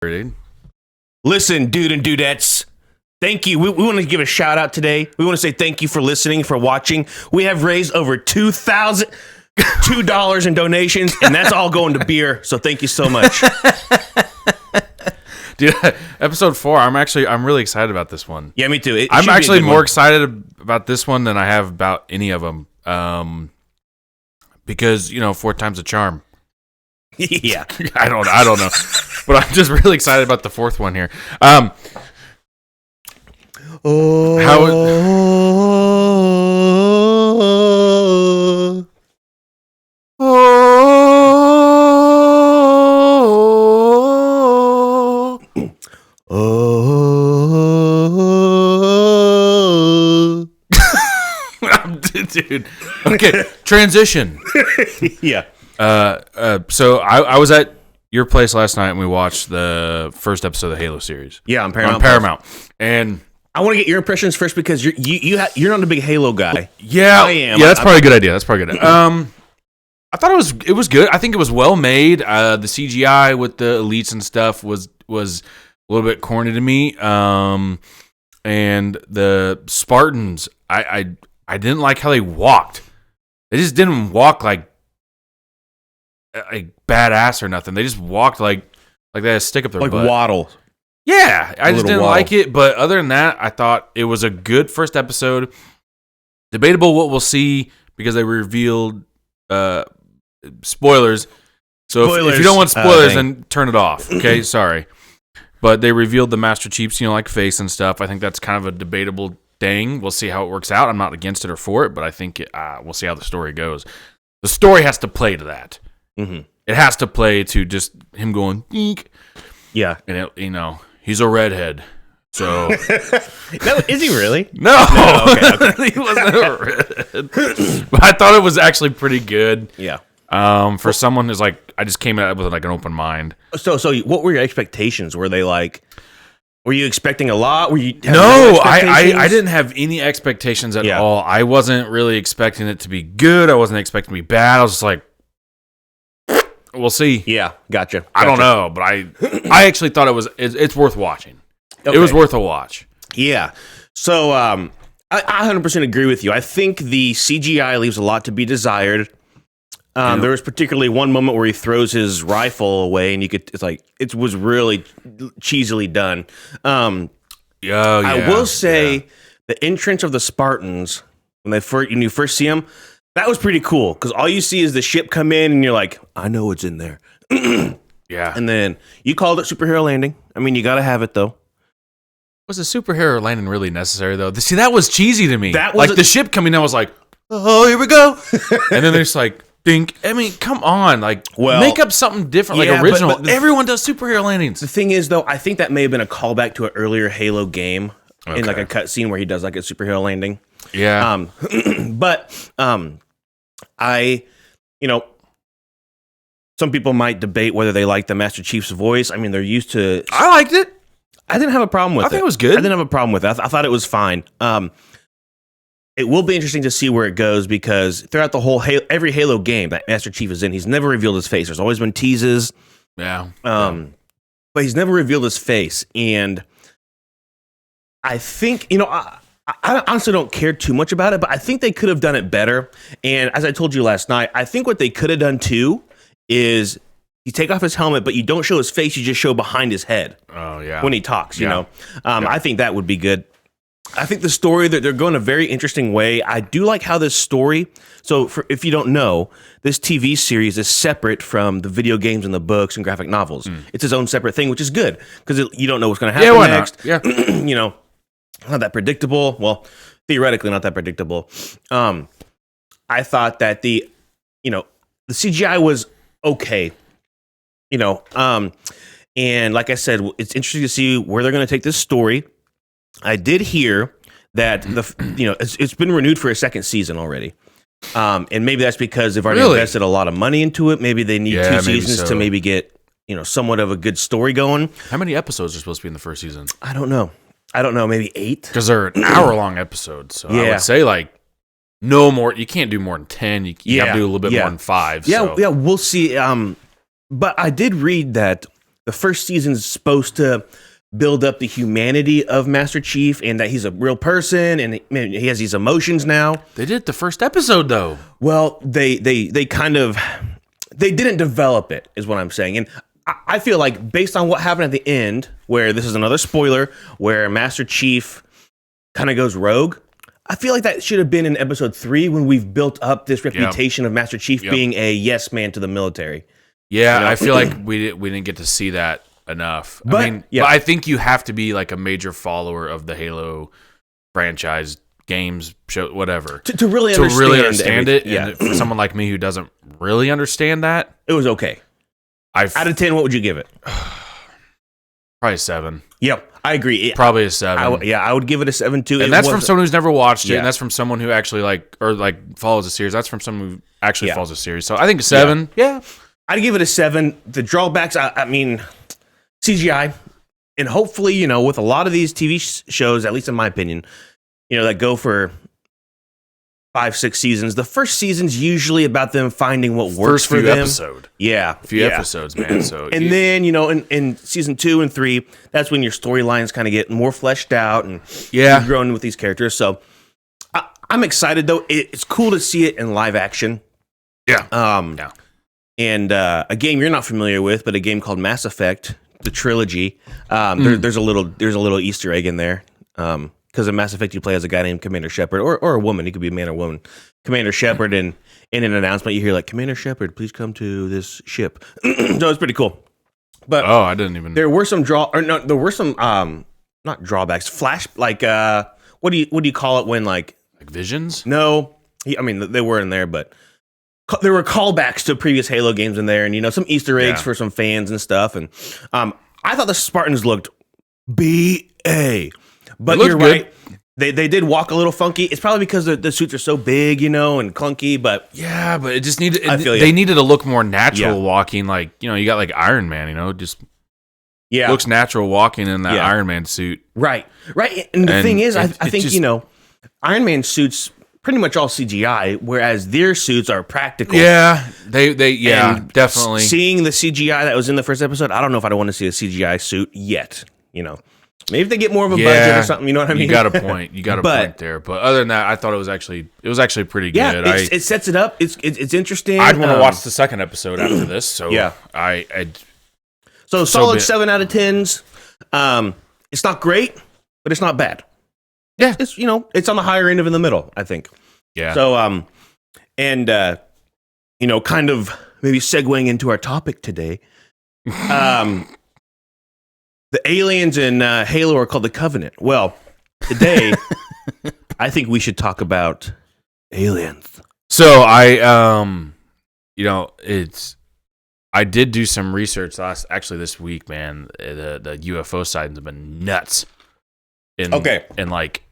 Dude. Listen, dude and dudettes, thank you. We want to give a shout out today. We want to say thank you for listening, for watching. We have raised over $2 in donations, and that's all going to beer. So thank you so much. Dude, episode 4, I'm really excited about this one. Yeah, me too. I'm actually more excited about this one than I have about any of them. Because, 4 times a charm. Yeah. I don't know. But I'm just really excited about the 4th one here. Dude. Okay, transition. Yeah. So I was at your place last night and we watched the first episode of the Halo series. Yeah, on Paramount. And I want to get your impressions first because you're not a big Halo guy. Yeah, I am. Yeah, that's probably a good idea. I thought it was good. I think it was well made. The CGI with the elites and stuff was a little bit corny to me. And the Spartans, I didn't like how they walked. They just didn't walk like badass or nothing. They just walked like they had a stick up their butt. Like waddle. Yeah, I just didn't waddle. like it. But other than that, I thought it was a good first episode. Debatable what we'll see because they revealed spoilers. So if you don't want spoilers, then turn it off. Okay, sorry. But they revealed the Master Chiefs, like face and stuff. I think that's kind of a debatable thing. We'll see how it works out. I'm not against it or for it, but I think we'll see how the story goes. The story has to play to that. Mm-hmm. It has to play to just him going, eek. Yeah. And, he's a redhead. So. No, is he really? No. Okay. He wasn't a redhead. But I thought it was actually pretty good. Yeah. For someone who's I just came at it with an open mind. So what were your expectations? Were they were you expecting a lot? No, I didn't have any expectations at all. I wasn't really expecting it to be good. I wasn't expecting it to be bad. I was just like, we'll see. Yeah, gotcha. I don't know, but I actually thought it's worth watching. Okay. It was worth a watch. Yeah. So I 100% agree with you. I think the CGI leaves a lot to be desired. There was particularly one moment where he throws his rifle away, and it was really cheesily done. I will say the entrance of the Spartans when you first see them, that was pretty cool because all you see is the ship come in, and you're like, I know what's in there. Yeah. And then you called it superhero landing. I mean, you got to have it though. Was a superhero landing really necessary though? See, that was cheesy to me. That was the ship coming down was like, oh, here we go, and then there's think. I mean, come on, make up something different, original. But everyone does superhero landings. The thing is, though, I think that may have been a callback to an earlier Halo game in a cutscene where he does a superhero landing. Yeah. Some people might debate whether they like the Master Chief's voice. I mean, they're used to. I liked it. I didn't have a problem with it. I think it was good. I didn't have a problem with it. I thought it was fine. It will be interesting to see where it goes because throughout the whole every Halo game that Master Chief is in, he's never revealed his face. There's always been teases. Yeah. But he's never revealed his face. And I think, I honestly don't care too much about it, but I think they could have done it better. And as I told you last night, I think what they could have done too is you take off his helmet, but you don't show his face. You just show behind his head. Oh, yeah. When he talks, I think that would be good. I think the story that they're going a very interesting way. I do like how this story. So, if you don't know, this TV series is separate from the video games and the books and graphic novels. It's its own separate thing, which is good because you don't know what's going to happen next. Not? Yeah, not that predictable. Well, theoretically, not that predictable. I thought that the CGI was okay. And like I said, it's interesting to see where they're going to take this story. I did hear that it's been renewed for a second season already, and maybe that's because they've already invested a lot of money into it. Maybe they need 2 seasons to maybe get somewhat of a good story going. How many episodes are supposed to be in the first season? I don't know. Maybe 8 because they're an hour-long episodes. So I would say no more. You can't do more than 10. You have to do a little bit more than 5. Yeah, we'll see. But I did read that the first season is supposed to build up the humanity of Master Chief and that he's a real person and he has these emotions now. They did the first episode though. Well, they didn't develop it, is what I'm saying. And I feel like based on what happened at the end, where this is another spoiler, where Master Chief kind of goes rogue, I feel like that should have been in episode 3 when we've built up this reputation of Master Chief being a yes man to the military. Yeah, you know? I feel like we didn't get to see that enough. But I think you have to be like a major follower of the Halo franchise, games, show, whatever, to really understand it. And for someone like me who doesn't really understand that, it was okay. Out of 10, what would you give it? Probably 7. Yep, I agree. Probably a 7. I would give it a 7 too. And that's from someone who's never watched it, and that's from someone who actually follows the series. That's from someone who actually follows the series. So I think a 7. Yeah. I'd give it a 7. The drawbacks, I mean, CGI, and hopefully, with a lot of these TV shows, at least in my opinion, that go for 5-6 seasons. The first season's usually about them finding what works for them. Episode. Yeah. A few episodes, man. So and then, in season 2 and 3, that's when your storylines kind of get more fleshed out and you're growing with these characters. So I'm excited, though. It's cool to see it in live action. Yeah. And a game you're not familiar with, but a game called Mass Effect, the trilogy. There's a little Easter egg in there. Because in Mass Effect, you play as a guy named Commander Shepard, or a woman. He could be a man or woman. Commander Shepard, and in an announcement, you hear like, "Commander Shepard, please come to this ship." So it's pretty cool. But I didn't even. There were some not drawbacks. What do you call it when like visions? No, I mean they were in there, but there were callbacks to previous Halo games in there, and some Easter eggs for some fans and stuff. And I thought the Spartans looked BA. But you're right. They did walk a little funky. It's probably because the suits are so big, and clunky. But yeah, but it just needed. They needed to look more natural walking. Like you got like Iron Man. Just looks natural walking in that Iron Man suit. Right. And the thing is, I think Iron Man suits pretty much all CGI, whereas their suits are practical. Yeah, they definitely. Seeing the CGI that was in the first episode, I don't know if I want to see a CGI suit yet. Maybe if they get more of a budget or something, you know what I mean? You got a point. Point there. But other than that, I thought it was actually pretty good. Yeah, it sets it up. It's interesting. I'd want to watch the second episode after this. So So solid 7 out of 10s. It's not great, but it's not bad. Yeah, it's it's on the higher end of in the middle, I think. Yeah. So kind of maybe segueing into our topic today. The aliens in Halo are called the Covenant. Well, today, I think we should talk about aliens. So I did do some research this week, man. The UFO sightings have been nuts. And like,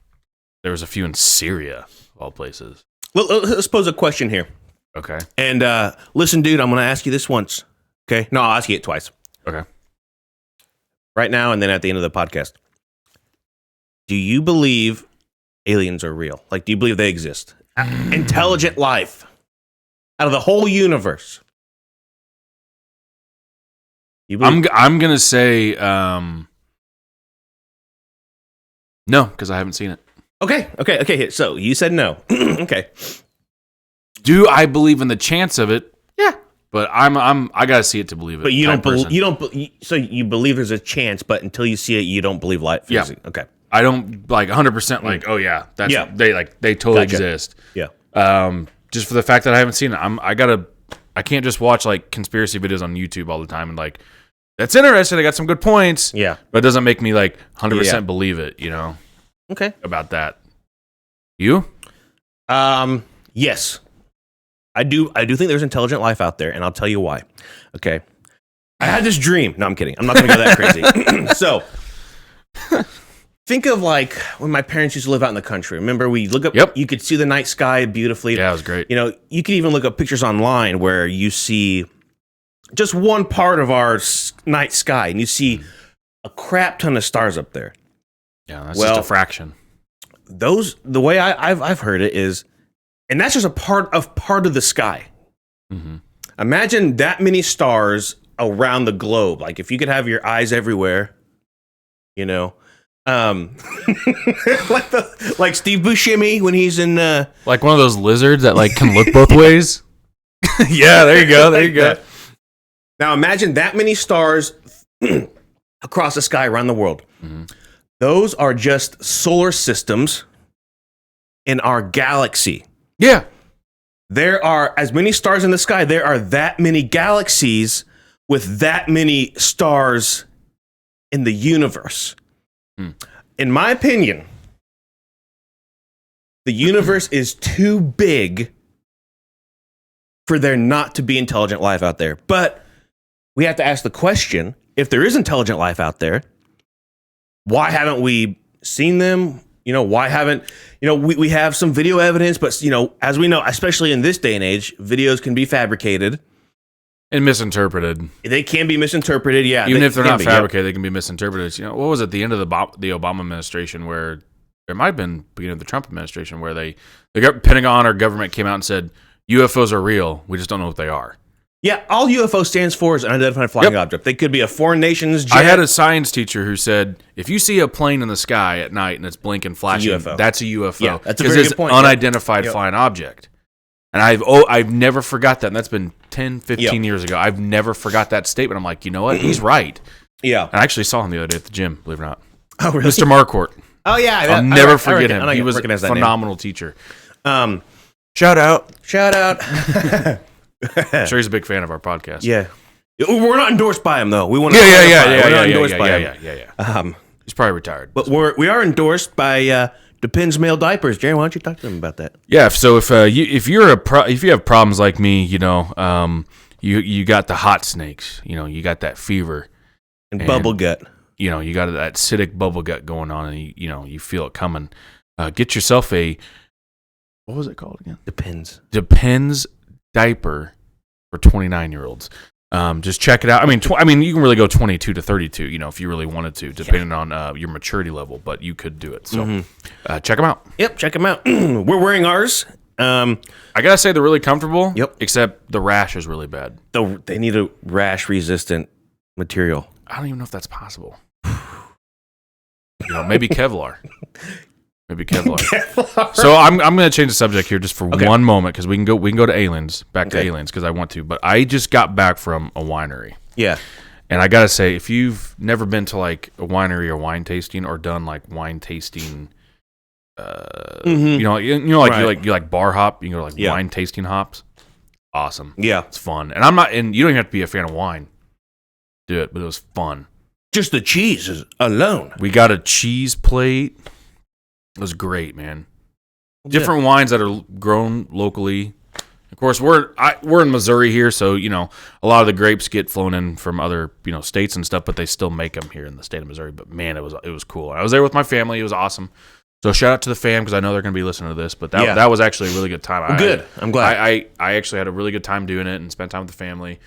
there was a few in Syria, of all places. Well, let's pose a question here. Okay. And listen, dude, I'm going to ask you this once. Okay? No, I'll ask you it twice. Okay. Right now and then at the end of the podcast. Do you believe aliens are real? Like, do you believe they exist? Intelligent life out of the whole universe. I'm going to say no, because I haven't seen it. Okay. So you said no. Okay. Do I believe in the chance of it? Yeah. But I gotta see it to believe it. But so you believe there's a chance, but until you see it, you don't believe life. Yeah. Okay. I don't like 100% like, oh yeah, they totally exist. Yeah. Just for the fact that I haven't seen it, I can't just watch like conspiracy videos on YouTube all the time and like, that's interesting. I got some good points. Yeah. But it doesn't make me like 100% believe it, Okay. About that. You? Yes. I do think there's intelligent life out there, and I'll tell you why. Okay. I had this dream. No, I'm kidding. I'm not going to go that crazy. So, think of like when my parents used to live out in the country. Remember, we look up, you could see the night sky beautifully. Yeah, it was great. You could even look up pictures online where you see just one part of our night sky, and you see a crap ton of stars up there. Yeah, that's just a fraction. The way I've heard it is, and that's just a part of the sky. Mm-hmm. Imagine that many stars around the globe. Like if you could have your eyes everywhere, like Steve Buscemi when he's in like one of those lizards that like can look both ways. Yeah, there you go. There you go. Now imagine that many stars across the sky around the world. Mm-hmm. Those are just solar systems in our galaxy. Yeah. There are as many stars in the sky. There are that many galaxies with that many stars in the universe. In my opinion, the universe is too big for there not to be intelligent life out there. But we have to ask the question, if there is intelligent life out there, why haven't we seen them? Why haven't, we have some video evidence, but, as we know, especially in this day and age, videos can be fabricated. And misinterpreted. They can be misinterpreted, yeah. Even if they're not fabricated, they can be misinterpreted. What was it, the end of the Obama administration where, there might have been the beginning of the Trump administration where the Pentagon or government came out and said, UFOs are real, we just don't know what they are. Yeah, all UFO stands for is unidentified flying object. They could be a foreign nation's jet. I had a science teacher who said, if you see a plane in the sky at night and it's blinking, flashing, that's a UFO. Yeah, that's a very good point. Because it's unidentified flying object. And I've never forgot that. And that's been 10, 15 years ago. I've never forgot that statement. I'm like, you know what? He's right. Yeah. And I actually saw him the other day at the gym, believe it or not. Oh, really? Mr. Marquardt. Oh, yeah. I'll never forget him. He was a phenomenal teacher. Shout out. I'm sure he's a big fan of our podcast. Yeah. We're not endorsed by him, though. We want to We're not endorsed by him. Yeah. He's probably retired. But we are endorsed by Depends Male Diapers. Jaron, why don't you talk to them about that? Yeah, so if you have problems like me, you got the hot snakes, you got that fever and bubble gut. You got that acidic bubble gut going on, and you feel it coming. Get yourself what was it called again? Depends diaper for 29-year-olds. Just check it out. I mean, you can really go 22 to 32, if you really wanted to, depending on your maturity level, but you could do it. So check them out. Yep, check them out. We're wearing ours. I gotta say they're really comfortable. Yep. Except the rash is really bad. They need a rash-resistant material. I don't even know if that's possible. Maybe Kevlar. So I'm going to change the subject here just for one moment because we can go to aliens, to aliens because I want to. But I just got back from a winery. Yeah. And I got to say, if you've never been to like a winery or wine tasting or done like wine tasting, you like bar hop, you can go to like wine tasting hops. Awesome. Yeah. It's fun. And you don't even have to be a fan of wine. Do it, but it was fun. Just the cheese alone. We got a cheese plate. It was great, man. Different wines that are grown locally. Of course, we're in Missouri here, so a lot of the grapes get flown in from other states and stuff, but they still make them here in the state of Missouri. But man, it was cool. I was there with my family. It was awesome. So shout out to the fam because I know they're going to be listening to this. But that was actually a really good time. Good. I'm glad. I actually had a really good time doing it and spent time with the family,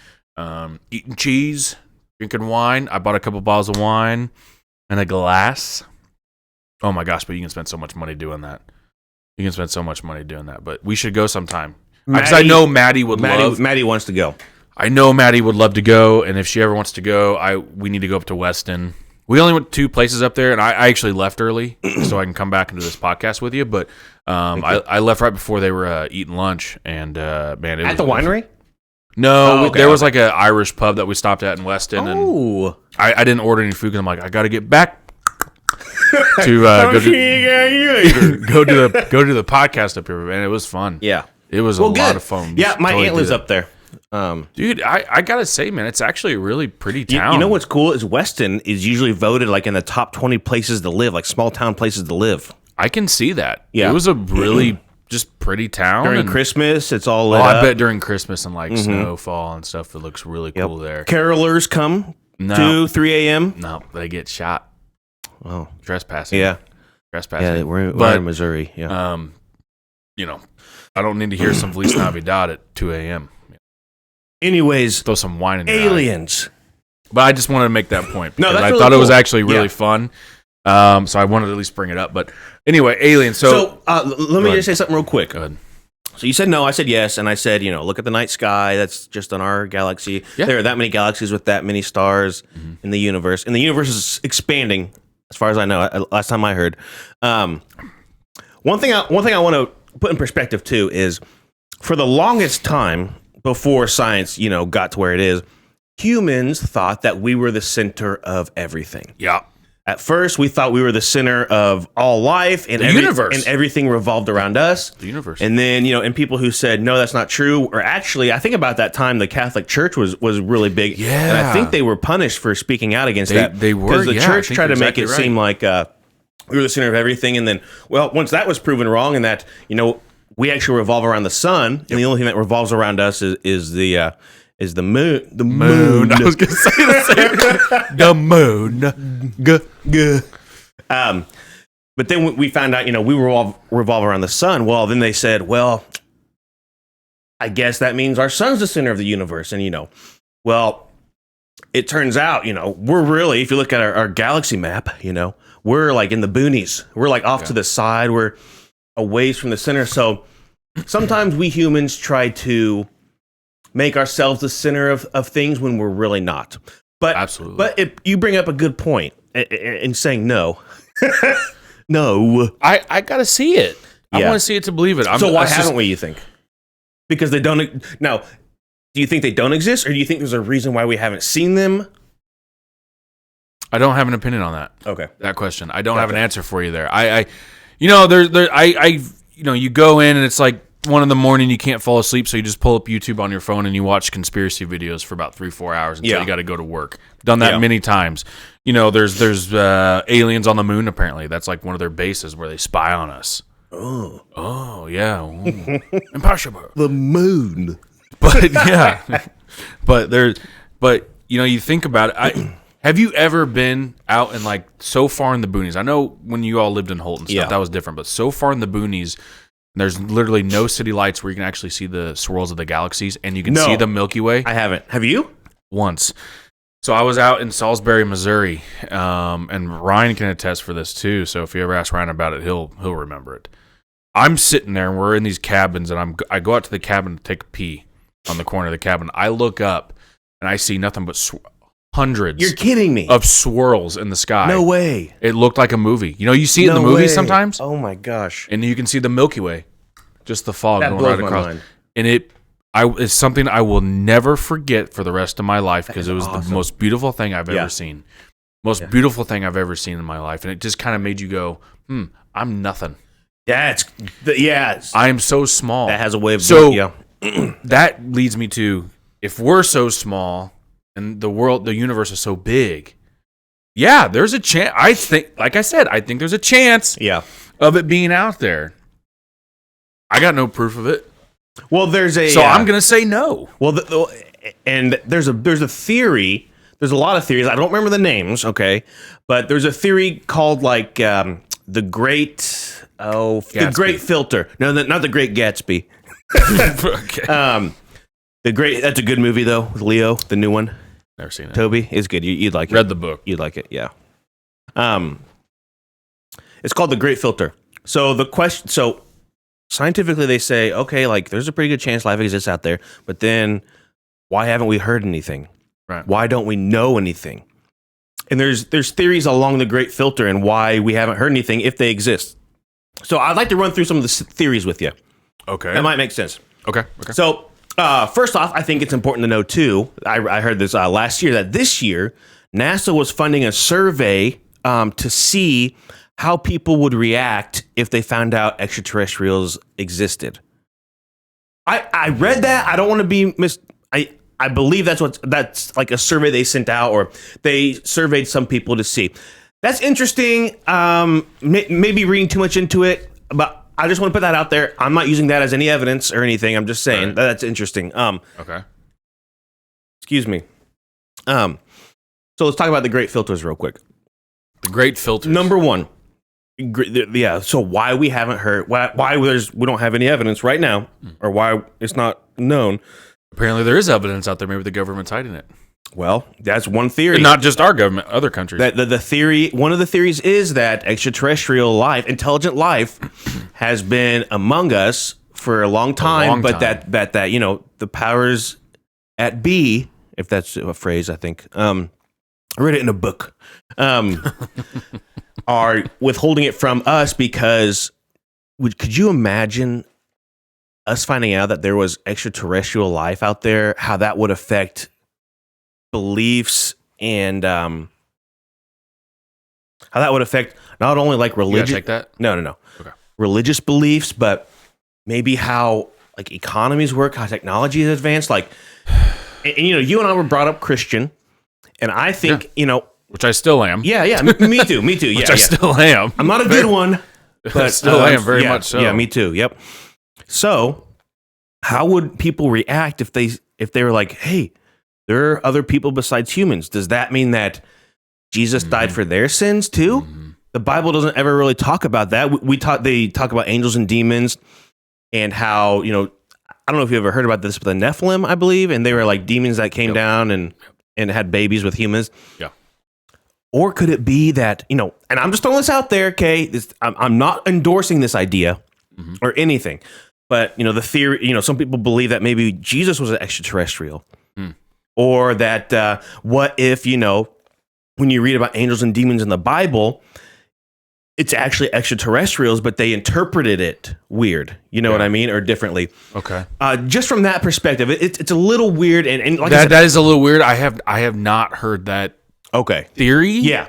eating cheese, drinking wine. I bought a couple bottles of wine and a glass. Oh my gosh, but you can spend so much money doing that. But we should go sometime. Because I know Maddie wants to go. I know Maddie would love to go, and if she ever wants to go, we need to go up to Weston. We only went to 2 places up there, and I actually left early so I can come back and do this podcast with you. But I left right before they were eating lunch, and man, it was the winery. No, there was like an Irish pub that we stopped at in Weston, and I didn't order any food because I'm like, I got to get back to go to the podcast up here, and it was fun. Yeah, it was a lot of fun. Yeah, my aunt lives up there. Dude, I gotta say, man, it's actually a really pretty town. You know what's cool is Weston is usually voted like in the top 20 places to live, like small town places to live. I can see that. Yeah, it was a really just pretty town during Christmas. It's all lit up. I bet during Christmas and like snowfall and stuff, it looks really cool there. Carolers come 2-3 a.m. No, they get shot. Oh, trespassing. Yeah, we're in Missouri. Yeah, I don't need to hear some Feliz Navidad at 2 a.m. Anyways, throw some wine in your aliens. Eye. But I just wanted to make that point because I thought it was actually really fun. So I wanted to at least bring it up. But anyway, aliens. So let me just say something real quick. Go ahead. So you said no, I said yes, and I said, look at the night sky. That's just on our galaxy. Yeah. There are that many galaxies with that many stars in the universe, and the universe is expanding, as far as I know. Last time I heard, one thing I want to put in perspective too is, for the longest time before science, got to where it is, humans thought that we were the center of everything. Yeah. At first, we thought we were the center of all life and the universe, and everything revolved around us. The universe, and then and people who said no, that's not true. Or actually, I think about that time, the Catholic Church was really big. Yeah, and I think they were punished for speaking out against that. They were, because the church tried to make it right. seem like we were the center of everything. And then, once that was proven wrong, and that we actually revolve around the sun, and the only thing that revolves around us is the moon. The moon. I was going to say the same. The moon. But then we found out, we revolve around the sun. Well, then they said, well, I guess that means our sun's the center of the universe. And, it turns out, we're really, if you look at our galaxy map, we're like in the boonies. We're like off to the side. We're a ways from the center. So sometimes we humans try to make ourselves the center of things when we're really not. But absolutely. But you bring up a good point in saying no. No. I got to see it. I want to see it to believe it. So why haven't we, you think? Because they don't... Now, do you think they don't exist, or do you think there's a reason why we haven't seen them? I don't have an opinion on that. Okay. That question. I don't have an answer for you there. You go in and it's like 1 a.m, you can't fall asleep, so you just pull up YouTube on your phone and you watch conspiracy videos for about 3-4 hours until you got to go to work. Done that many times. There's aliens on the moon, apparently. That's like one of their bases where they spy on us. Oh, yeah. Impossible. The moon. But yeah. But you think about it. Have you ever been out and like so far in the boonies? I know when you all lived in Holt and stuff, that was different, but so far in the boonies, there's literally no city lights where you can actually see the swirls of the galaxies, and you can see the Milky Way. I haven't. Have you? Once. So I was out in Salisbury, Missouri, and Ryan can attest for this too. So if you ever ask Ryan about it, he'll remember it. I'm sitting there, and we're in these cabins, and I go out to the cabin to take a pee on the corner of the cabin. I look up, and I see nothing but hundreds. You're kidding me. Of swirls in the sky. No way. It looked like a movie. You see it in the movies sometimes. Oh my gosh. And you can see the Milky Way, just the fog that going blows right across. my mind. And it's something I will never forget for the rest of my life, because it was the most beautiful thing I've ever seen. Most beautiful thing I've ever seen in my life. And it just kind of made you go, I'm nothing. Yes. I am so small. That has a way of that leads me to, if we're so small and the universe is so big, there's a chance. I think there's a chance of it being out there. I got no proof of it. Well, so I'm going to say no. Well, and there's a theory. There's a lot of theories. I don't remember the names, okay? But there's a theory called like the Great Filter. No, not the Great Gatsby. Okay. That's a good movie though, with Leo, the new one. Never seen it. Toby, it's good. You'd like it. Read the book. You'd like it, yeah. It's called the Great Filter. So scientifically they say, okay, like there's a pretty good chance life exists out there, but then why haven't we heard anything? Right. Why don't we know anything? And there's theories along the Great Filter and why we haven't heard anything if they exist. So I'd like to run through some of the theories with you. Okay. That might make sense. Okay. So first off, I think it's important to know too, I heard this last year, that this year NASA was funding a survey to see how people would react if they found out extraterrestrials existed. I read that. I don't want to be I believe that's like a survey they sent out, or they surveyed some people to see. That's interesting. Maybe reading too much into it, but I just want to put that out there. I'm not using that as any evidence or anything. I'm just saying that's interesting. Okay. Excuse me. So let's talk about the Great Filters real quick. The Great Filters. Number one. Yeah. So why we haven't heard, why we don't have any evidence right now, or why it's not known. Apparently there is evidence out there. Maybe the government's hiding it. Well, that's one theory. And not just our government, other countries. The theory, one of the theories is that extraterrestrial life, intelligent life, has been among us for a long time, but that you know, the powers at B, if that's a phrase, I think. I read it in a book. Are withholding it from us because could you imagine us finding out that there was extraterrestrial life out there, how that would affect beliefs and how that would affect not only like religion. You gotta check that? No. Okay. Religious beliefs, but maybe how like economies work, how technology is advanced. Like, and you know, you and I were brought up Christian, and I think you know, which I still am. Yeah, me too. Yeah, which I still am. I'm not a good one, but still am very much so. Yeah, me too. Yep. So, how would people react if they were like, "Hey, there are other people besides humans"? Does that mean that Jesus died for their sins too? The Bible doesn't ever really talk about that. They talk about angels and demons and how, you know, I don't know if you ever heard about this, but the Nephilim, I believe, and they were like demons that came down and had babies with humans. Yeah. Or could it be that, you know, and I'm just throwing this out there, okay? I'm not endorsing this idea or anything, but, you know, the theory, you know, some people believe that maybe Jesus was an extraterrestrial. Or that what if, you know, when you read about angels and demons in the Bible, it's actually extraterrestrials, but they interpreted it weird. You know what I mean? Or differently. Okay. Just from that perspective, it's a little weird. And like that is a little weird. I have not heard that theory. Yeah.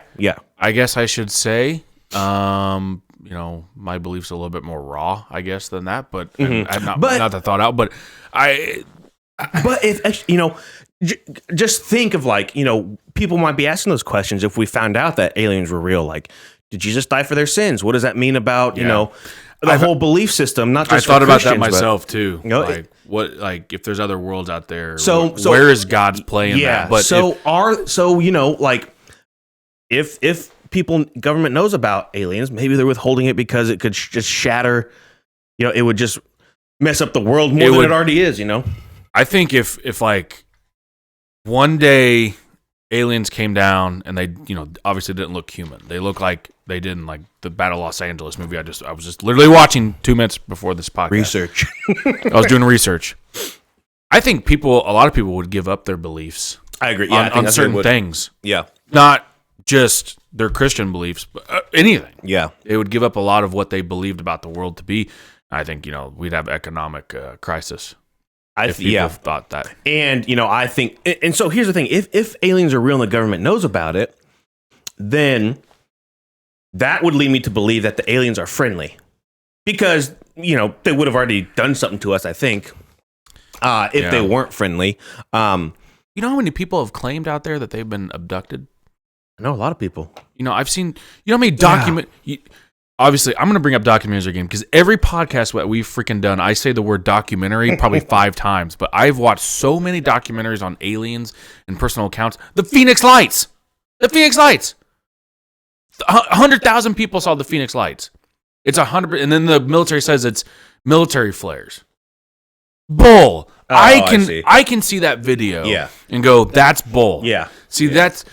I guess I should say, you know, my belief's a little bit more raw, I guess, than that. But I've not that thought out. But but if, you know, just think of like, you know, people might be asking those questions if we found out that aliens were real. Like, did Jesus die for their sins? What does that mean about, you know, the whole belief system? Not just I thought about that myself too. You know, like like if there's other worlds out there, so where is God's play in that? But so you know, like if government knows about aliens, maybe they're withholding it because it could just shatter, you know, it would just mess up the world more than it already is, you know? I think if like one day aliens came down and they, you know, obviously didn't look human. They look like they did in like the Battle of Los Angeles movie. I was just literally watching 2 minutes before this podcast. Research. I was doing research. I think a lot of people would give up their beliefs. I agree. Yeah, on certain things. Yeah. Not just their Christian beliefs, but anything. Yeah. They would give up a lot of what they believed about the world to be. I think, you know, we'd have economic crisis. If people thought that. And, you know, I think, and so here's the thing, if aliens are real and the government knows about it, then that would lead me to believe that the aliens are friendly. Because, you know, they would have already done something to us, I think, if they weren't friendly. You know how many people have claimed out there that they've been abducted? I know a lot of people. You know, I've seen, you know how many obviously, I'm going to bring up documentaries again because every podcast that we've freaking done, I say the word documentary probably 5 times, but I've watched so many documentaries on aliens and personal accounts. The Phoenix Lights! 100,000 people saw the Phoenix Lights. It's 100, and then the military says it's military flares. Bull. I can see that video and go, that's bull. Yeah. See, that's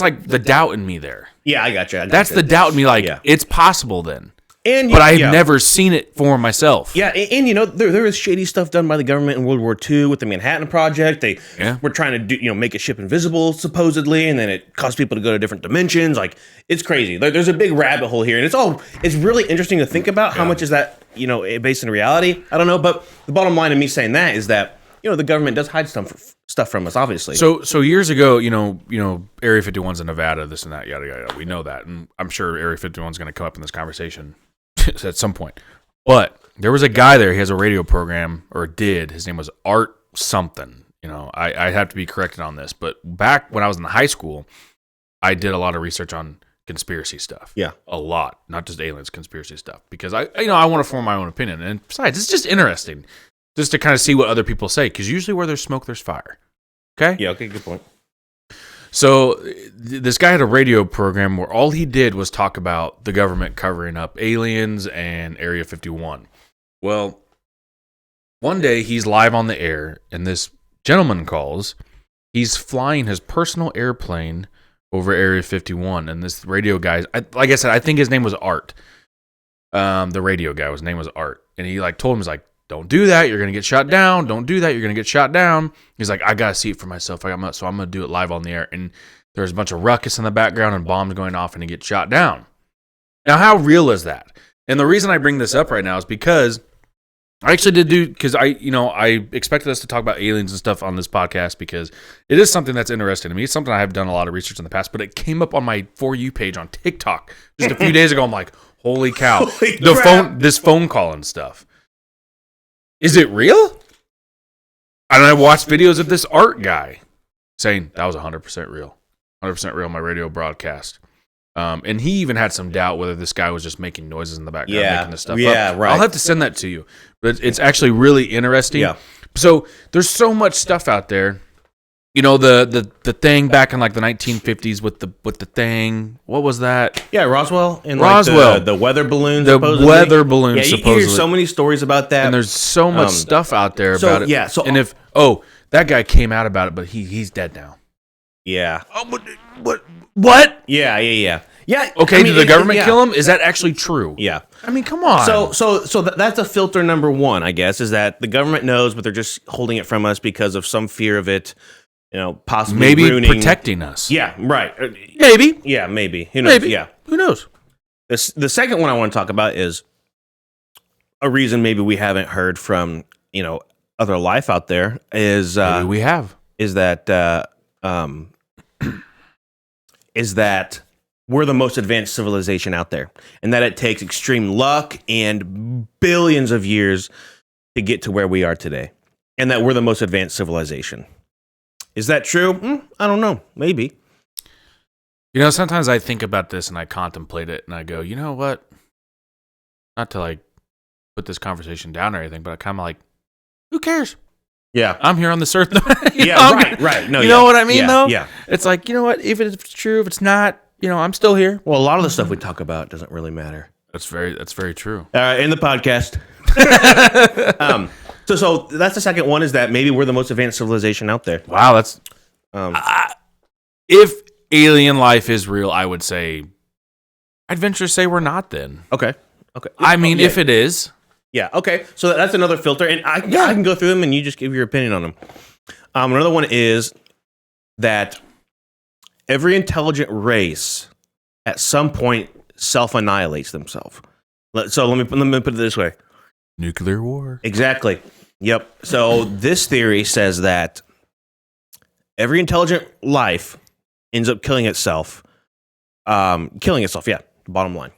like the doubt in me there. Yeah, I got you. That's the doubt in me. Like, it's possible then. But I've never seen it for myself. Yeah, and you know, there was shady stuff done by the government in World War II with the Manhattan Project. They were trying to make a ship invisible, supposedly, and then it caused people to go to different dimensions. Like, it's crazy. There's a big rabbit hole here, and it's really interesting to think about how much is that, you know, based in reality. I don't know, but the bottom line of me saying that is that, you know, the government does hide stuff from us, obviously. So years ago, you know, Area 51's in Nevada, this and that, yada yada. We know that, and I'm sure Area 51's going to come up in this conversation at some point. But there was a guy there. He has a radio program, or did. His name was Art something. You know, I have to be corrected on this, but back when I was in high school, I did a lot of research on conspiracy stuff. Yeah, a lot, not just aliens, conspiracy stuff, because I want to form my own opinion, and besides, it's just interesting. Just to kind of see what other people say, because usually where there's smoke, there's fire. Okay? Yeah, okay, good point. So this guy had a radio program where all he did was talk about the government covering up aliens and Area 51. Well, one day he's live on the air, and this gentleman calls. He's flying his personal airplane over Area 51, and this radio guy, like I said, I think his name was Art. The radio guy, his name was Art. And he told him, he's like, don't do that. You're going to get shot down. Don't do that. You're going to get shot down. He's like, I got to see it for myself. So I'm going to do it live on the air. And there's a bunch of ruckus in the background and bombs going off and he gets shot down. Now, how real is that? And the reason I bring this up right now is because I actually did because I expected us to talk about aliens and stuff on this podcast because it is something that's interesting to me. It's something I have done a lot of research in the past, but it came up on my For You page on TikTok just a few days ago. I'm like, holy cow. This phone call and stuff. Is it real? And I watched videos of this art guy saying that was 100% real. 100% real, my radio broadcast. And he even had some doubt whether this guy was just making noises in the background, making this stuff up. Right. I'll have to send that to you. But it's actually really interesting. Yeah. So there's so much stuff out there. You know, the thing back in like the 1950s with the thing. What was that? Yeah, Roswell. And Roswell. Like the weather balloon. The weather balloon. Yeah, you hear so many stories about that. And there's so much stuff out there about it. Yeah. So and if that guy came out about it, but he's dead now. Yeah. Oh, what? Yeah. Yeah. Okay, did the government kill him? Is that actually true? Yeah. I mean, come on. So that's a filter number one, I guess, is that the government knows, but they're just holding it from us because of some fear of it, possibly maybe ruining, protecting us. Yeah, right. Maybe. Yeah, maybe. Who knows? Maybe. Yeah. Who knows? The second one I want to talk about is a reason maybe we haven't heard from, other life out there is maybe we have. Is that we're the most advanced civilization out there, and that it takes extreme luck and billions of years to get to where we are today, and that we're the most advanced civilization. Is that true? I don't know. Maybe. Sometimes I think about this and I contemplate it, and I go, you know what? Not to like put this conversation down or anything, but I kind of like, who cares? Yeah, I'm here on this earth. Right. No, you know what I mean, though? Yeah. It's like, you know what? If it's true, if it's not, I'm still here. Well, a lot of the stuff we talk about doesn't really matter. That's very true. In the podcast. So that's the second one, is that maybe we're the most advanced civilization out there. Wow, that's if alien life is real, I would say I'd venture to say we're not then. Okay. I mean, if it is. Yeah, okay. So that's another filter, and I can go through them, and you just give your opinion on them. Another one is that every intelligent race at some point self-annihilates themselves. So let me put it this way. Nuclear war. Exactly. Yep. So this theory says that every intelligent life ends up killing itself. Yeah, bottom line.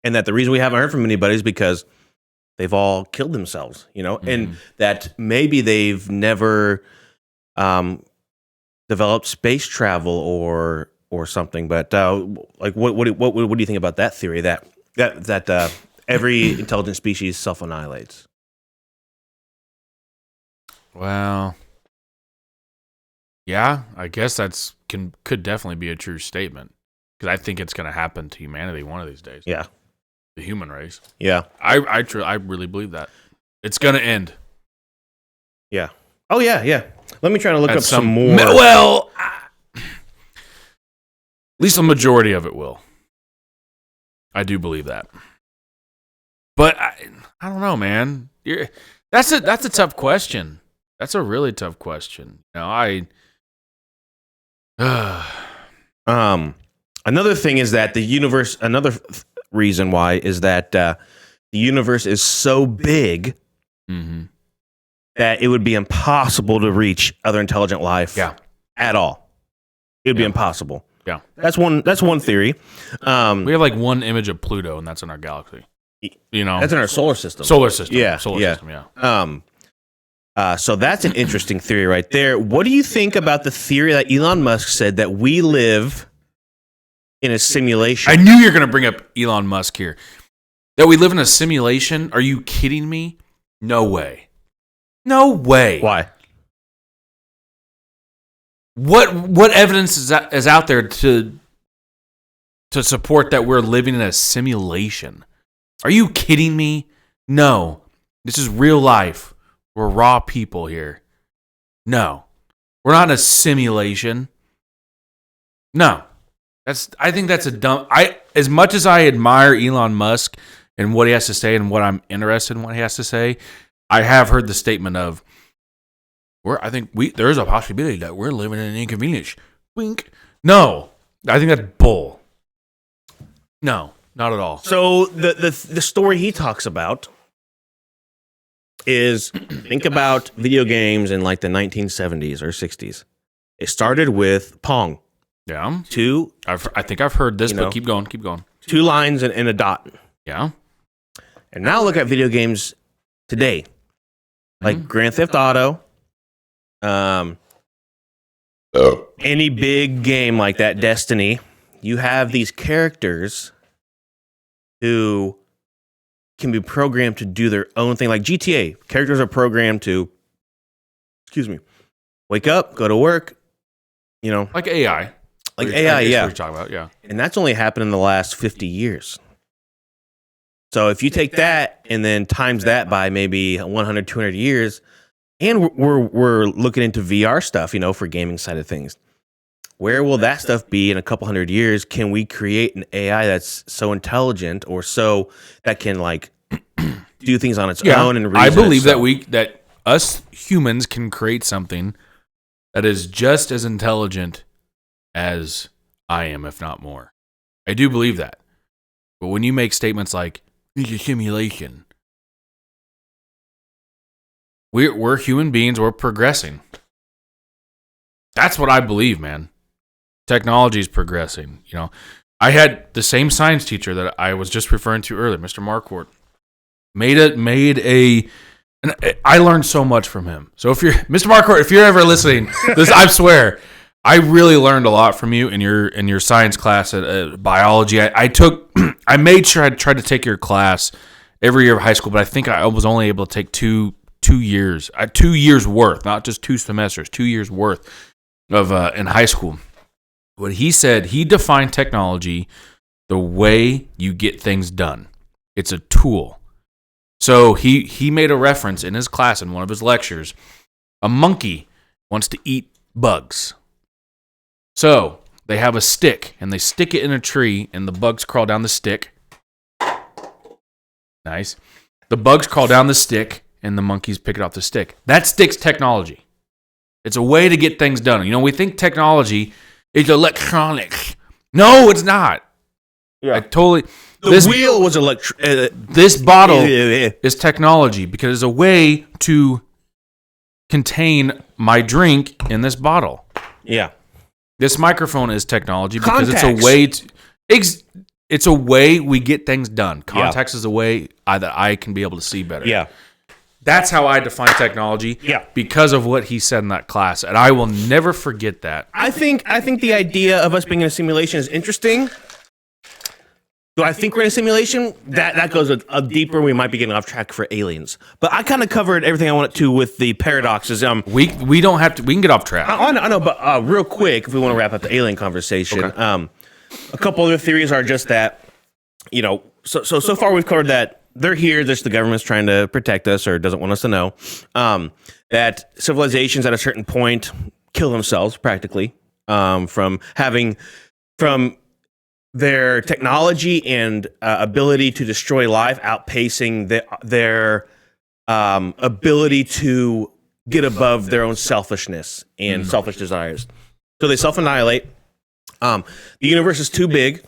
And that the reason we haven't heard from anybody is because they've all killed themselves, and that maybe they've never developed space travel or something. But what do you think about that theory that every intelligent species self-annihilates? Well, yeah, I guess could definitely be a true statement, because I think it's going to happen to humanity one of these days. Yeah. The human race. Yeah. I really believe that. It's going to end. Yeah. Oh, yeah. Let me try to look up some more. Well, at least the majority of it will. I do believe that. But I don't know, man. That's a tough question. That's a really tough question. Another thing is that the universe, reason why is that the universe is so big that it would be impossible to reach other intelligent life at all. It would be impossible. Yeah. That's one theory. We have like one image of Pluto, and that's in our galaxy. That's in our solar system. Yeah. System, yeah. So that's an interesting theory right there. What do you think about the theory that Elon Musk said that we live in a simulation? I knew you were going to bring up Elon Musk here. That we live in a simulation? Are you kidding me? No way. Why? What evidence is out there to support that we're living in a simulation? Are you kidding me? No. This is real life. We're raw people here. No. We're not in a simulation. No. I think that's a dumb. As much as I admire Elon Musk and what he has to say and what I'm interested in what he has to say, I have heard the statement of, there's a possibility that we're living in an inconvenience. Wink. No, I think that's bull. No, not at all. So the story he talks about is, think about video games in like the 1970s or 60s. It started with Pong. Yeah. I think I've heard this, but keep going. 2 lines and a dot. Yeah. And now look at video games today. Like Grand Theft Auto. Any big game like that, Destiny, you have these characters who can be programmed to do their own thing. Like GTA, characters are programmed to, wake up, go to work, like AI. Like AI, yeah. What you're talking about, yeah. And that's only happened in the last 50 years. So if you take that and then times that by maybe 100, 200 years, and we're looking into VR stuff, for gaming side of things. Where will that stuff be in a couple hundred years? Can we create an AI that's so intelligent or so that can like do things on its own and reason I believe itself? that us humans can create something that is just as intelligent as I am, if not more. I do believe that. But when you make statements like, it's a simulation, we're human beings, we're progressing. That's what I believe, man. Technology is progressing. I had the same science teacher that I was just referring to earlier, Mr. Marquardt. And I learned so much from him. So if you're Mr. Marquardt, if you're ever listening, I swear, I really learned a lot from you in your science class at biology. I made sure I tried to take your class every year of high school, but I think I was only able to take 2 years, 2 years worth, not just 2 semesters, 2 years worth of in high school. What he said, he defined technology the way you get things done. It's a tool. So he made a reference in his class in one of his lectures. A monkey wants to eat bugs. So they have a stick and they stick it in a tree and the bugs crawl down the stick. Nice. The bugs crawl down the stick and the monkeys pick it off the stick. That stick's technology. It's a way to get things done. We think technology is electronics. No, it's not. Yeah. The wheel was this bottle is technology because it's a way to contain my drink in this bottle. Yeah. This microphone is technology because Contacts. It's a way we get things done. Context is a way that I can be able to see better. Yeah. That's how I define technology. Yeah. Because of what he said in that class, and I will never forget that. I think the idea of us being in a simulation is interesting. Do I think we're in a simulation? That goes a deeper. We might be getting off track for aliens. But I kind of covered everything I wanted to with the paradoxes. We don't have to. We can get off track. I know, but real quick, if we want to wrap up the alien conversation, okay. A couple other theories are just that, so far we've covered that they're here. Just the government's trying to protect us or doesn't want us to know. That civilizations at a certain point kill themselves practically from their technology and ability to destroy life outpacing their ability to get above their own selfishness and selfish desires. So they self-annihilate. The universe is too big.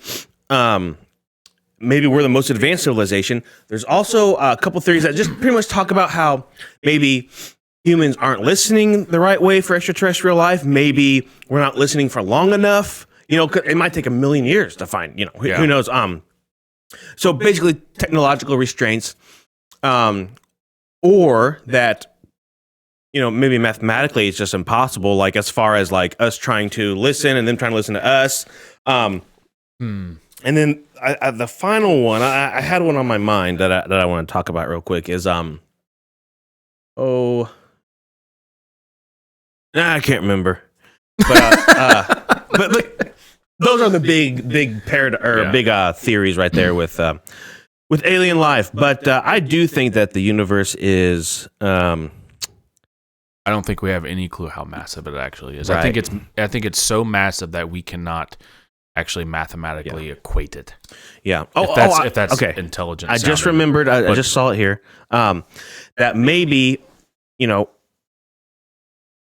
Maybe we're the most advanced civilization. There's also a couple theories that just pretty much talk about how maybe humans aren't listening the right way for extraterrestrial life. Maybe we're not listening for long enough. It might take 1 million years to find, who knows. So basically technological restraints, or that, maybe mathematically it's just impossible. Like as far as like us trying to listen and them trying to listen to us. And then the final one, I had one on my mind that I want to talk about real quick is, I can't remember, but look, those are the big theories right there with alien life. But I do think that the universe is. I don't think we have any clue how massive it actually is. Right. I think it's so massive that we cannot actually mathematically equate it. Yeah. If that's okay. intelligent. I just remembered. I just saw it here. That maybe,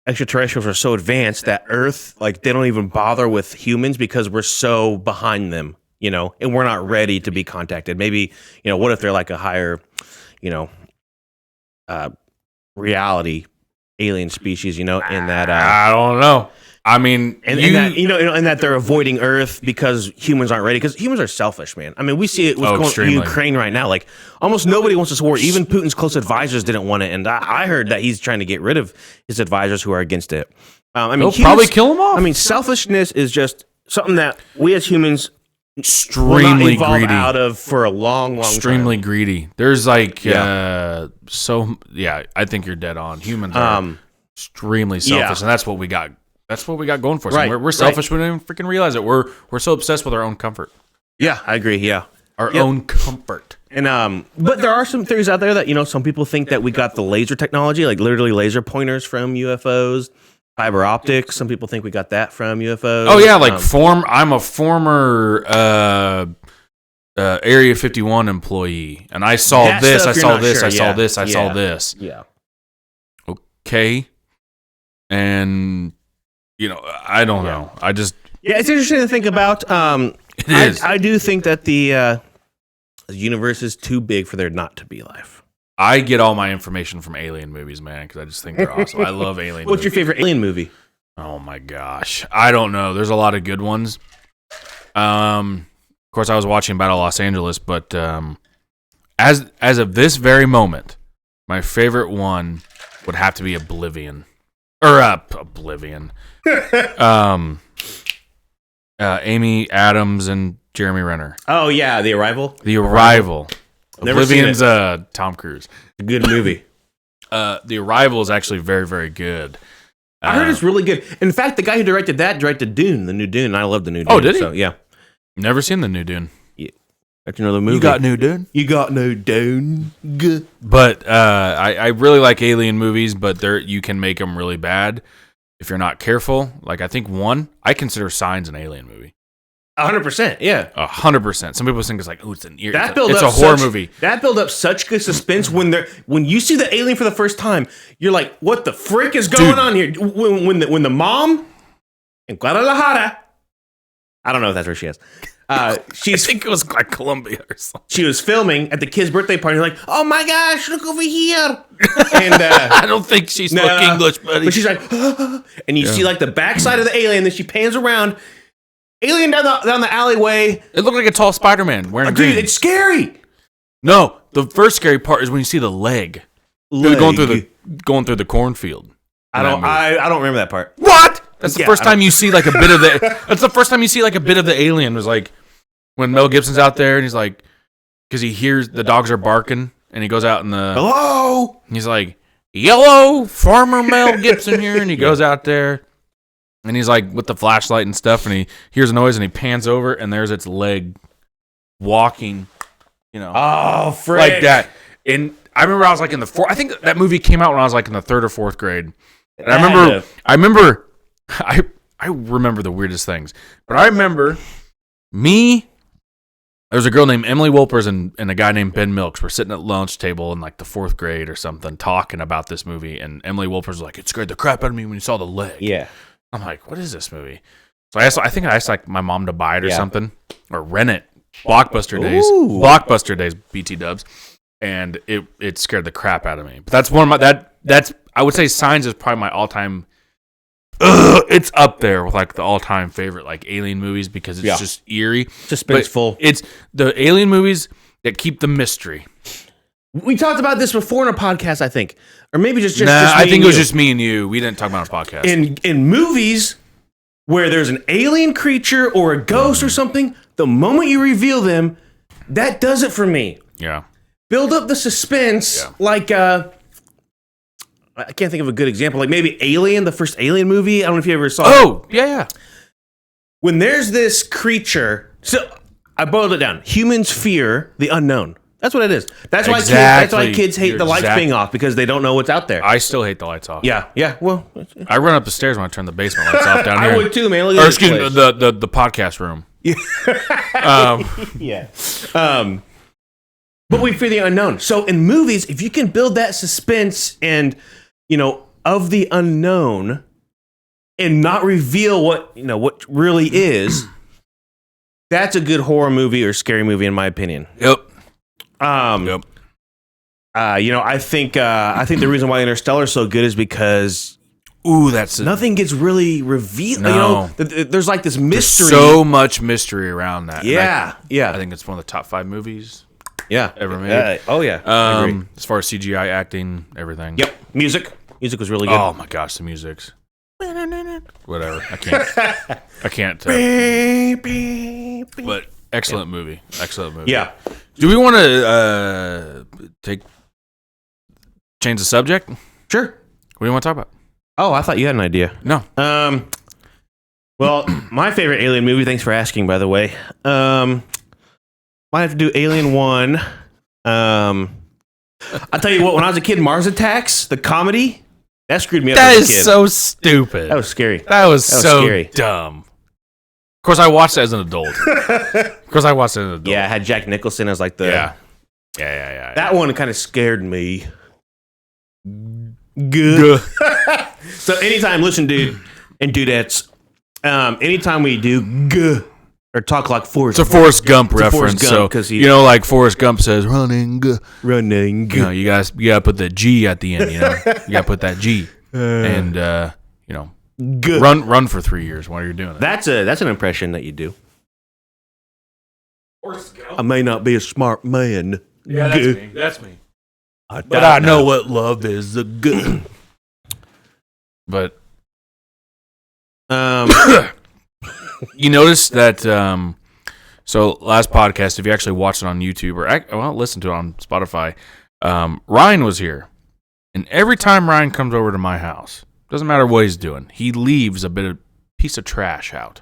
extraterrestrials are so advanced that Earth, like, they don't even bother with humans because we're so behind them, and we're not ready to be contacted. Maybe, what if they're like a higher, reality alien species, in that I don't know. I mean, and that they're avoiding Earth because humans aren't ready. Because humans are selfish, man. I mean, we see it what's going on in Ukraine right now. Like, almost nobody wants this war. Even Putin's close advisors didn't want it, and I heard that he's trying to get rid of his advisors who are against it. He'll probably kill them off. I mean, selfishness is just something that we as humans extremely greedy out of for a long time. Extremely greedy. There's like I think you're dead on. Humans are extremely selfish, and that's what we got. That's what we got going for us. Right, we're selfish. We don't even freaking realize it. We're so obsessed with our own comfort. Yeah, I agree. Yeah, our own comfort. And but there are some theories out there that some people think that we got the laser technology, like literally laser pointers from UFOs, fiber optics. Some people think we got that from UFOs. Oh yeah, like I'm a former Area 51 employee, and I saw this. I saw this. I saw this. I saw this. Yeah. Okay. And I don't know. I just it's interesting to think about. It is. I do think that the universe is too big for there not to be life. I get all my information from alien movies, man, because I just think they're awesome. I love alien. What's your favorite alien movie? Oh my gosh, I don't know. There's a lot of good ones. Of course, I was watching Battle Los Angeles, but as of this very moment, my favorite one would have to be Oblivion. Oblivion. Amy Adams and Jeremy Renner. Oh yeah, The Arrival. The Arrival. Never Oblivion's Tom Cruise. A good movie. The Arrival is actually very, very good. I heard it's really good. In fact, the guy who directed that directed Dune, the new Dune. And I love the new Dune. Oh, did he? So, yeah. Never seen the new Dune. That's another movie. You got new Dune? You got no Dune. Good. But I really like alien movies, but you can make them really bad if you're not careful. Like, I think I consider Signs an alien movie. 100%, yeah. 100%. Some people think it's like, it's a horror movie. That built up such good suspense when you see the alien for the first time. You're like, what the frick is going on here? When the mom in Guadalajara, I don't know if that's where she is. I think it was like Colombia or something. She was filming at the kid's birthday party. Like, oh my gosh, look over here! And I don't think she spoke English, buddy. But she's like, and you see like the backside of the alien. Then she pans around. Alien down the alleyway. It looked like a tall Spider-Man wearing green. Dude, it's scary. No, the first scary part is when you see the leg. Going through the cornfield. I don't remember that part. What? That's the first time you see like a bit of the. That's the first time you see like a bit of the alien. Was like when Mel Gibson's out there and he's like, because he hears the dogs are barking and he goes out in the. Hello. He's like, "Yellow, Farmer Mel Gibson here," and he goes out there and he's like with the flashlight and stuff, and he hears a noise and he pans over and there's its leg walking, Oh, frick. Like that. And I remember I was like in the fourth. I think that movie came out when I was like in the third or fourth grade. And I remember the weirdest things, but I remember there was a girl named Emily Wolpers and a guy named Ben Milks were sitting at lunch table in like the fourth grade or something talking about this movie, and Emily Wolpers was like, "It scared the crap out of me when you saw the leg." Yeah. I'm like, "What is this movie?" So I think I asked like my mom to buy it or something or rent it. Blockbuster days, BT dubs, and it scared the crap out of me. But that's one of my that's I would say Signs is probably my all-time. It's up there with like the all-time favorite like alien movies because it's just eerie, suspenseful. It's the alien movies that keep the mystery. We talked about this before in a podcast, I think, or maybe just I think it was just me and you. We didn't talk about a podcast. In movies where there's an alien creature or a ghost or something, the moment you reveal them, that does it for me. Yeah. Build up the suspense, like I can't think of a good example. Like maybe Alien, the first Alien movie. I don't know if you ever saw it. Oh, yeah. When there's this creature, so I boiled it down. Humans fear the unknown. That's what it is. That's why kids hate the lights being off because they don't know what's out there. I still hate the lights off. Yeah. Well, I run up the stairs when I turn the basement lights off down here. I would too, man. Or excuse me, the podcast room. Yeah. But we fear the unknown. So in movies, if you can build that suspense and, of the unknown and not reveal what really is, that's a good horror movie or scary movie, in my opinion. Yep. Yep. I think the reason why Interstellar is so good is because nothing gets really revealed. No. There's like this mystery. There's so much mystery around that. Yeah, I think it's one of the top 5 movies. Yeah, ever made. Oh yeah. I agree. As far as CGI acting, everything. Yep. Music was really good. Oh my gosh, the music's whatever. I can't. But excellent movie. Yeah. Do we want to change the subject? Sure. What do you want to talk about? Oh, I thought you had an idea. No. Well, my favorite Alien movie. Thanks for asking, by the way. Might have to do Alien 1. I'll tell you what, when I was a kid, Mars Attacks, the comedy, that screwed me up as a kid. That is so stupid. That was scary. That was so scary. dumb. Of course, I watched it as an adult. Yeah, I had Jack Nicholson as like the... Yeah. That one kind of scared me. Good. So anytime, listen, dude, and dudettes, anytime we do or talk like Forrest. It's a Forrest Gump reference. Gump, so like Forrest Gump says, running. You gotta put the G at the end. You gotta put that G, and run for 3 years while you're doing it. That's an impression that you do. Forrest Gump. I may not be a smart man. Yeah, that's me. But I know what love is. The good. But you notice that so last podcast, if you actually watched it on YouTube or listen to it on Spotify, Ryan was here, and every time Ryan comes over to my house, doesn't matter what he's doing, he leaves a piece of trash out.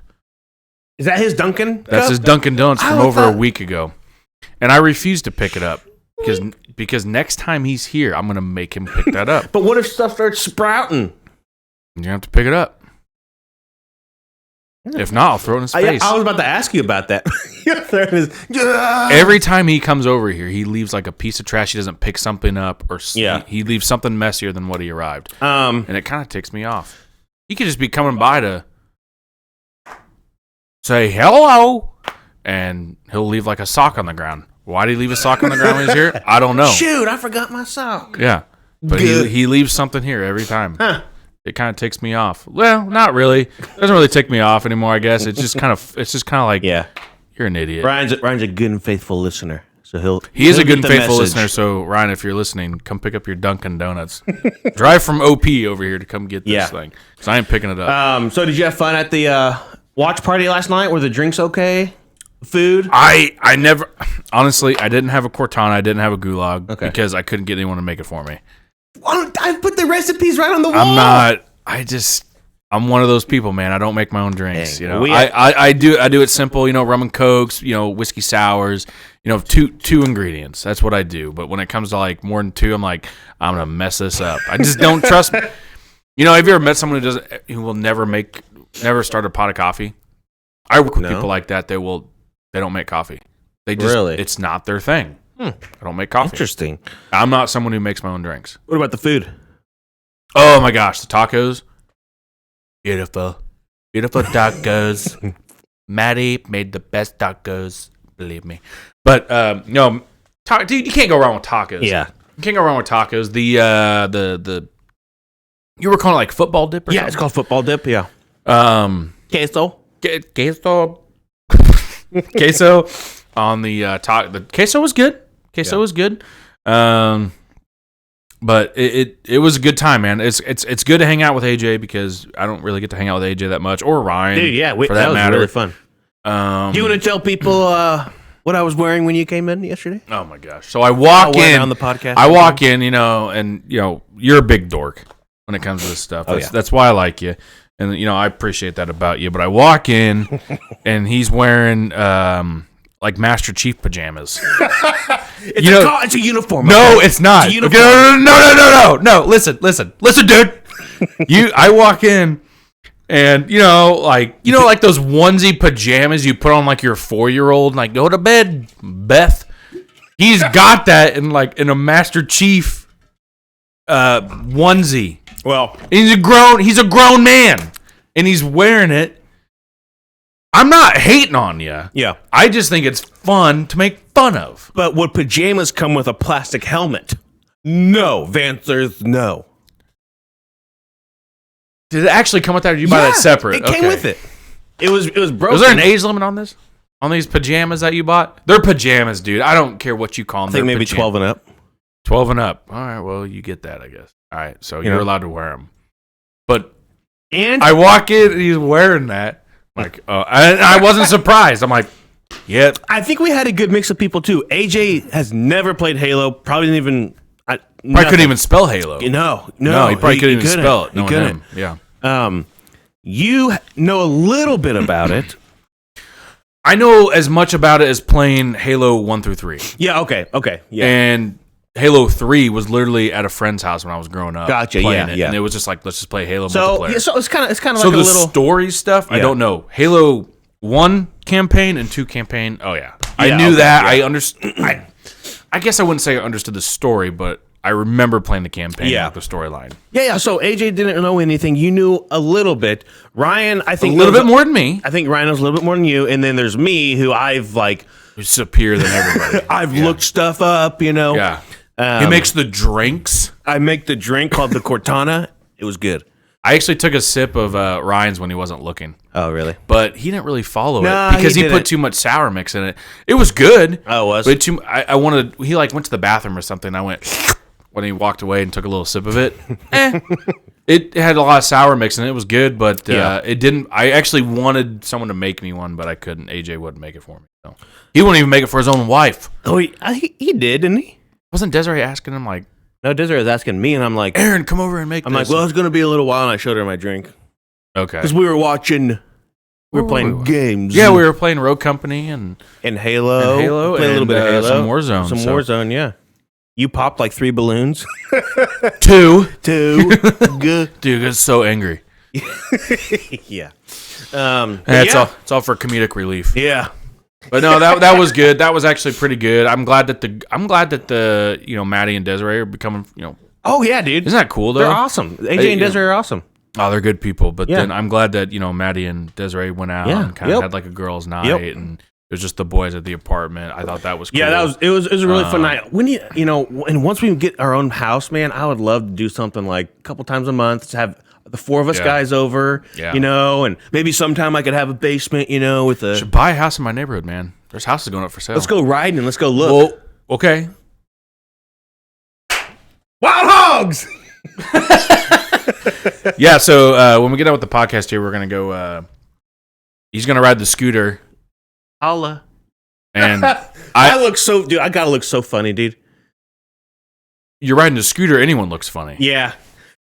Is that his Dunkin'? That's his Dunkin' Donuts from over a week ago, and I refuse to pick it up because next time he's here, I'm gonna make him pick that up. But what if stuff starts sprouting? You have to pick it up. If not, I'll throw it in his face. I was about to ask you about that. Every time he comes over here, he leaves like a piece of trash. He doesn't pick something up, or he leaves something messier than what he arrived. And it kind of ticks me off. He could just be coming by to say hello, and he'll leave like a sock on the ground. Why did he leave a sock on the ground when he's here? I don't know. Shoot, I forgot my sock. Yeah, but he leaves something here every time. Huh. It kind of ticks me off. Well, not really. It doesn't really tick me off anymore, I guess. It's just kind of like, you're an idiot. Ryan's a good and faithful listener, so he is a good and faithful listener. So Ryan, if you're listening, come pick up your Dunkin' Donuts. Drive from OP over here to come get this thing, because I ain't picking it up. So did you have fun at the watch party last night? Were the drinks okay? Food? I never, honestly, I didn't have a Cortana. I didn't have a Gulag because I couldn't get anyone to make it for me. I put the recipes right on the wall. I'm one of those people, man. I don't make my own drinks. I do it simple. Rum and cokes. Whiskey sours. Two ingredients. That's what I do. But when it comes to like more than two, I'm like, I'm gonna mess this up. I just don't trust. Have you ever met someone who will never start a pot of coffee? I work with people like that. They don't make coffee. They just it's not their thing. I don't make coffee. Interesting. I'm not someone who makes my own drinks. What about the food? Oh my gosh, the tacos. Beautiful. Beautiful tacos. Maddie made the best tacos, believe me. But dude, you can't go wrong with tacos. Yeah. You can't go wrong with tacos. The you were calling it like football dip or something? Yeah, it's called football dip, yeah. Queso. Queso on the the queso was good. Queso was good. But it was a good time, man. It's good to hang out with AJ because I don't really get to hang out with AJ that much, or Ryan. Dude, yeah, for that was matter. Really fun. Do you want to tell people what I was wearing when you came in yesterday? Oh my gosh! So I walk in on the podcast. I walk in, and you're a big dork when it comes to this stuff. That's why I like you, and I appreciate that about you. But I walk in, and he's wearing like Master Chief pajamas. It's a uniform. No, it's not. It's a uniform. No. Listen, dude. I walk in, And like those onesie pajamas you put on like your 4-year-old, like go to bed, Beth. He's got that in a Master Chief onesie. Well, he's a grown man, and he's wearing it. I'm not hating on you. Yeah, I just think it's fun to make fun of. But would pajamas come with a plastic helmet? No, Vanthers, no. Did it actually come with that, or did you buy that separate? It came with it. It was broken. Was there an age limit on this? On these pajamas that you bought? They're pajamas, dude. I don't care what you call them. I think maybe 12 and up. 12 and up. All right, well, you get that, I guess. All right, so you're allowed to wear them. But I walk in, and he's wearing that. Like, I wasn't surprised. I'm like, yeah. I think we had a good mix of people, too. AJ has never played Halo. Probably didn't even... Probably couldn't even spell Halo. No, he probably couldn't even spell it. He couldn't. Yeah. You know a little bit about it. I know as much about it as playing Halo 1 through 3. Yeah, okay. Yeah. And Halo 3 was literally at a friend's house when I was growing up. Gotcha, yeah. And it was just like, let's just play Halo multiplayer. Yeah, so it's kind of like a little... So the story stuff, I don't know. Halo 1 campaign and 2 campaign, oh yeah. I knew that. Yeah. I understood... I guess I wouldn't say I understood the story, but I remember playing the campaign, the storyline. Yeah. So AJ didn't know anything. You knew a little bit. Ryan, I think... A little bit more than me. I think Ryan knows a little bit more than you. And then there's me, who I've Who's superior than everybody. I've looked stuff up, Yeah. He makes the drinks. I make the drink called the Cortana. It was good. I actually took a sip of Ryan's when he wasn't looking. Oh, really? But he didn't really follow it because he put too much sour mix in it. It was good. Oh, it was? But I wanted... He went to the bathroom or something. I went... When he walked away and took a little sip of it. It had a lot of sour mix in it. It was good, but it didn't... I actually wanted someone to make me one, but I couldn't. AJ wouldn't make it for me. So. He wouldn't even make it for his own wife. Oh, he did, didn't he? Wasn't Desiree asking him like... No, Desiree was asking me, and I'm like... Aaron, come over and make this. I'm like, well, it's going to be a little while, and I showed her my drink. Okay. Because we were watching... We were playing games. Yeah, we were playing Rogue Company and Halo. Played a little bit of Halo. Some Warzone. Warzone, yeah. You popped like 3 balloons. 2. Good. Dude, I was so angry. Yeah. It's all for comedic relief. Yeah. But no, that was good. That was actually pretty good. I'm glad that the Maddie and Desiree are becoming Oh yeah, dude. Isn't that cool though? They're awesome. AJ and Desiree are awesome. Oh, they're good people. But then I'm glad that Maddie and Desiree went out and kind of had like a girls' night and it was just the boys at the apartment. I thought that was cool. Yeah, it was a really fun night. When and once we get our own house, man, I would love to do something like a couple times a month to have the 4 of us guys over, and maybe sometime I could have a basement, with a... Should buy a house in my neighborhood, man. There's houses going up for sale. Let's go riding and let's go look. Well, okay. Wild hogs! Yeah, so when we get out with the podcast here, we're going to go... he's going to ride the scooter. Holla. And I look so... Dude, I got to look so funny, dude. You're riding a scooter, anyone looks funny. Yeah.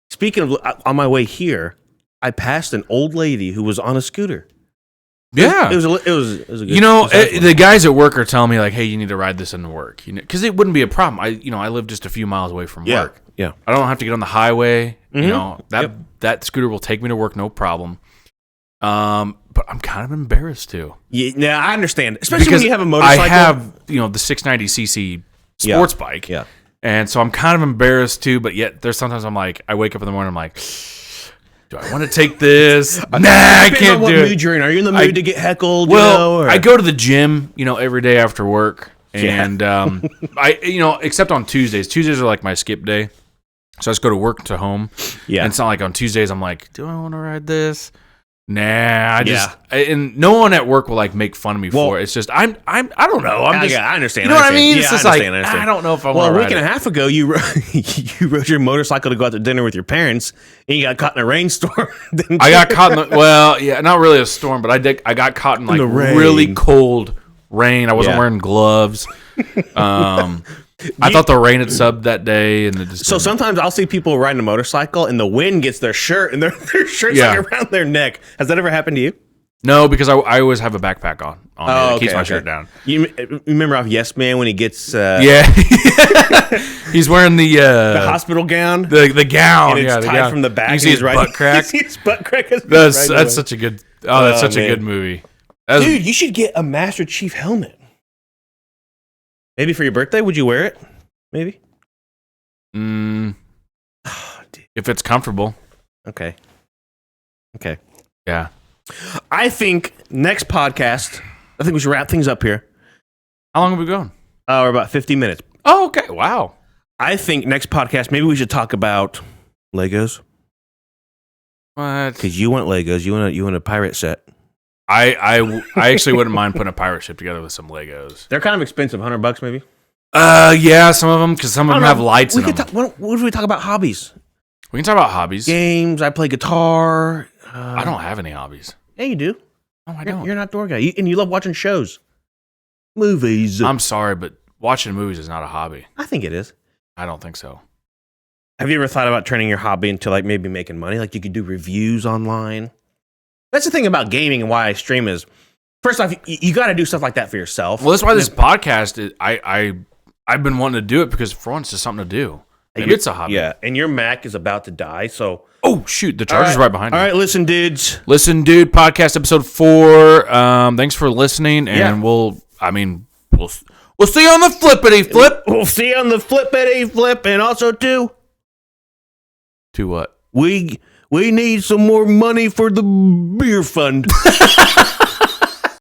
Speaking of, on my way here, I passed an old lady who was on a scooter. Yeah, it was a good. The guys at work are telling me like, "Hey, you need to ride this into work," because it wouldn't be a problem. I live just a few miles away from work. Yeah, I don't have to get on the highway. That scooter will take me to work, no problem. But I'm kind of embarrassed too. Yeah, I understand, especially when you have a motorcycle. I have the 690cc sports bike. Yeah. And so I'm kind of embarrassed too, but yet there's sometimes I'm like, I wake up in the morning, I'm like, do I want to take this? Nah, I can't do it. Mood you're in. Are you in the mood to get heckled? Well, I go to the gym, every day after work, and except on Tuesdays. Tuesdays are like my skip day, so I just go to work to home. Yeah, and it's not like on Tuesdays I'm like, do I want to ride this? Nah, and no one at work will like make fun of me for it. It's just I don't know. I understand. You know what I mean? Yeah, it's just I don't know if I want to ride it. Well, a week and a half ago, you rode your motorcycle to go out to dinner with your parents, and you got caught in a rainstorm. I got caught in not really a storm, but I got caught in like really cold rain. I wasn't wearing gloves. I thought the rain had subbed that day, and so sometimes I'll see people riding a motorcycle, and the wind gets their shirt, and their shirt's like around their neck. Has that ever happened to you? No, because I always have a backpack on me that keeps my shirt down. You remember off Yes Man when he gets yeah, he's wearing the hospital gown, the gown, and it's tied from the back. You see his butt crack. You see his butt crack. That's such a good. Oh, that's such a good movie. Dude, you should get a Master Chief helmet. Maybe for your birthday, would you wear it? Maybe. If it's comfortable. Okay. Yeah. I think next podcast, I think we should wrap things up here. How long have we gone? We're about 50 minutes. Oh, okay. Wow. I think next podcast, maybe we should talk about Legos. What? Because you want Legos. You want a pirate set. I actually wouldn't mind putting a pirate ship together with some Legos. They're kind of expensive, $100 maybe. Yeah, some of them, because some of them have lights in them. What if we talk about hobbies? We can talk about hobbies. Games. I play guitar. I don't have any hobbies. Yeah, you do. No, I don't. You're an outdoor guy, and you love watching shows, movies. I'm sorry, but watching movies is not a hobby. I think it is. I don't think so. Have you ever thought about turning your hobby into like maybe making money? Like you could do reviews online. That's the thing about gaming and why I stream is, first off, you got to do stuff like that for yourself. Well, that's why this podcast is. I've been wanting to do it because for once, it's something to do. Maybe it's a hobby. Yeah, and your Mac is about to die, so. Oh, shoot. The charger's right behind me. All right, listen, dudes. Listen, dude, podcast episode 4. Thanks for listening, and we'll see you on the flippity flip. We'll see you on the flippity flip, and also, too. To what? We need some more money for the beer fund.